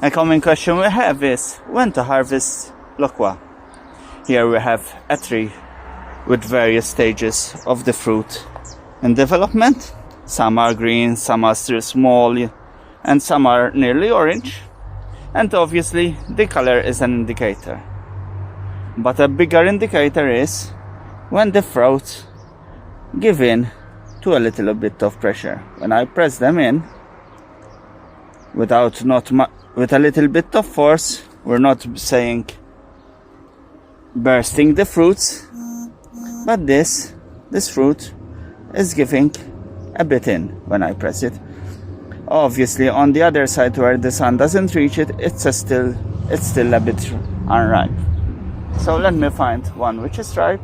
A common question we have is when to harvest Loquat. Here we have a tree with various stages of the fruit in development. Some are green, some are still small, and some are nearly orange. And obviously the color is an indicator. But a bigger indicator is when the fruits give in to a little bit of pressure. When I press them in with a little bit of force, we're not saying bursting the fruits, but this fruit is giving a bit in when I press it. Obviously on the other side where the sun doesn't reach it, it's still a bit unripe. So let me find one which is ripe.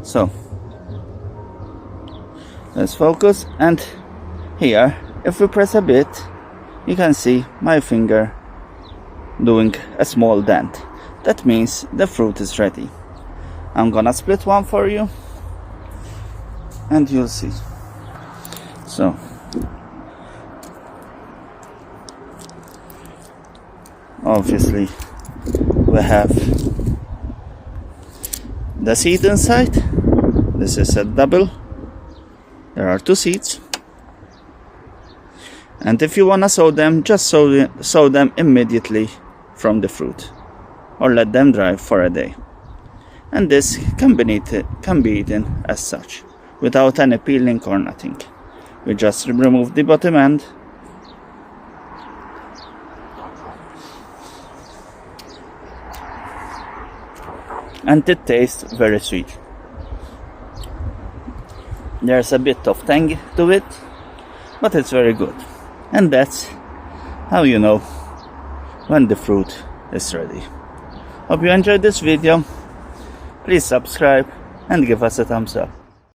So let's focus, and here if we press a bit, you can see my finger doing a small dent. That means the fruit is ready. I'm gonna split one for you and you'll see. So obviously we have the seed inside. This is a double. There are 2 seeds. And if you wanna sow them, just sow them immediately from the fruit, or let them dry for a day. And this can be eaten as such, without any peeling or nothing. We just remove the bottom end. And it tastes very sweet. There's a bit of tang to it, but it's very good. And that's how you know when the fruit is ready. Hope you enjoyed this video. Please subscribe and give us a thumbs up.